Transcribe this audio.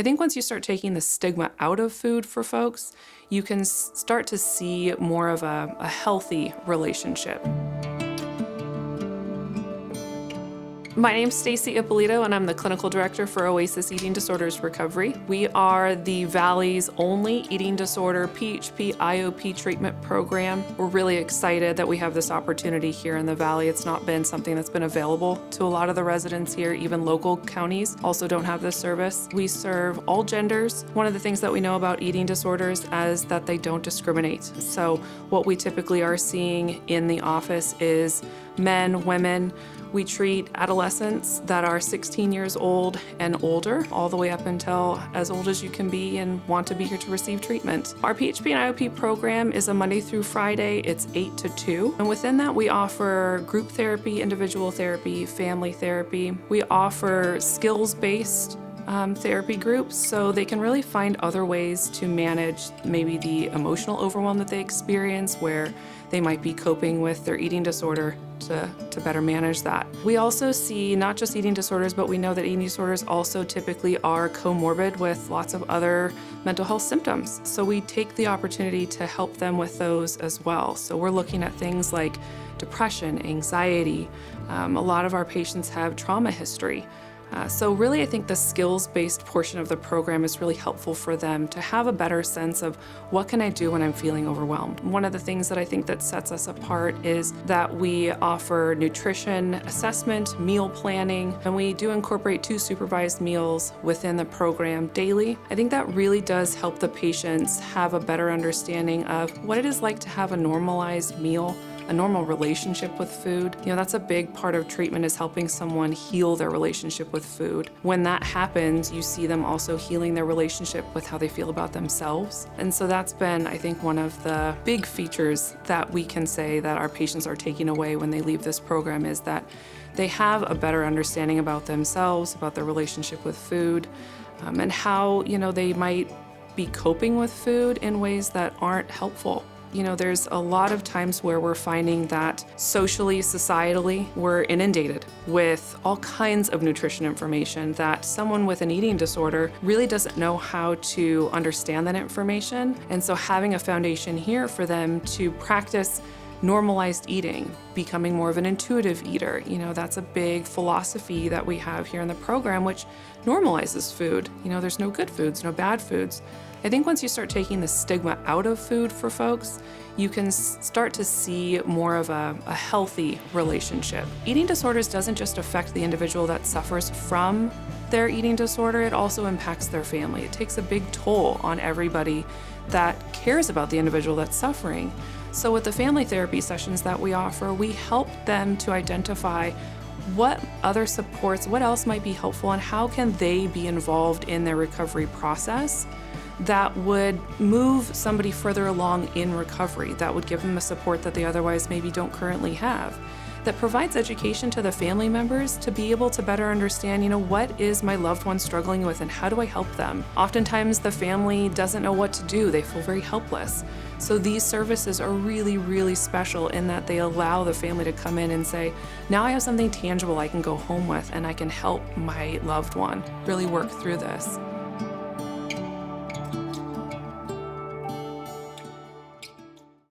I think once you start taking the stigma out of food for folks, you can start to see more of a healthy relationship. My name's Stacy Ippolito, and I'm the Clinical Director for Oasis Eating Disorders Recovery. We are the Valley's only eating disorder PHP IOP treatment program. We're really excited that we have this opportunity here in the Valley. It's not been something that's been available to a lot of the residents here. Even local counties also don't have this service. We serve all genders. One of the things that we know about eating disorders is that they don't discriminate. So what we typically are seeing in the office is men, women. We treat adolescents that are 16 years old and older, all the way up until as old as you can be and want to be here to receive treatment. Our PHP and IOP program is a Monday through Friday. It's 8 to 2. And within that, we offer group therapy, individual therapy, family therapy. We offer skills-based therapy groups, so they can really find other ways to manage maybe the emotional overwhelm that they experience, where they might be coping with their eating disorder to better manage that. We also see not just eating disorders, but we know that eating disorders also typically are comorbid with lots of other mental health symptoms. So we take the opportunity to help them with those as well. So we're looking at things like depression, anxiety. A lot of our patients have trauma history. So really, I think the skills-based portion of the program is really helpful for them to have a better sense of what can I do when I'm feeling overwhelmed. One of the things that I think that sets us apart is that we offer nutrition assessment, meal planning, and we do incorporate 2 supervised meals within the program daily. I think that really does help the patients have a better understanding of what it is like to have a normalized meal, a normal relationship with food. You know, that's a big part of treatment, is helping someone heal their relationship with food. When that happens, you see them also healing their relationship with how they feel about themselves. And so that's been, I think, one of the big features that we can say that our patients are taking away when they leave this program, is that they have a better understanding about themselves, about their relationship with food, and how, you know, they might be coping with food in ways that aren't helpful. You know, there's a lot of times where we're finding that socially, societally, we're inundated with all kinds of nutrition information that someone with an eating disorder really doesn't know how to understand that information. And so having a foundation here for them to practice normalized eating, becoming more of an intuitive eater. You know, that's a big philosophy that we have here in the program, which normalizes food. You know, there's no good foods, no bad foods. I think once you start taking the stigma out of food for folks, you can start to see more of a healthy relationship. Eating disorders doesn't just affect the individual that suffers from their eating disorder, it also impacts their family. It takes a big toll on everybody that cares about the individual that's suffering. So with the family therapy sessions that we offer, we help them to identify what other supports, what else might be helpful, and how can they be involved in their recovery process that would move somebody further along in recovery, that would give them the support that they otherwise maybe don't currently have, that provides education to the family members to be able to better understand, you know, what is my loved one struggling with and how do I help them? Oftentimes the family doesn't know what to do. They feel very helpless. So these services are really, really special in that they allow the family to come in and say, now I have something tangible I can go home with and I can help my loved one really work through this.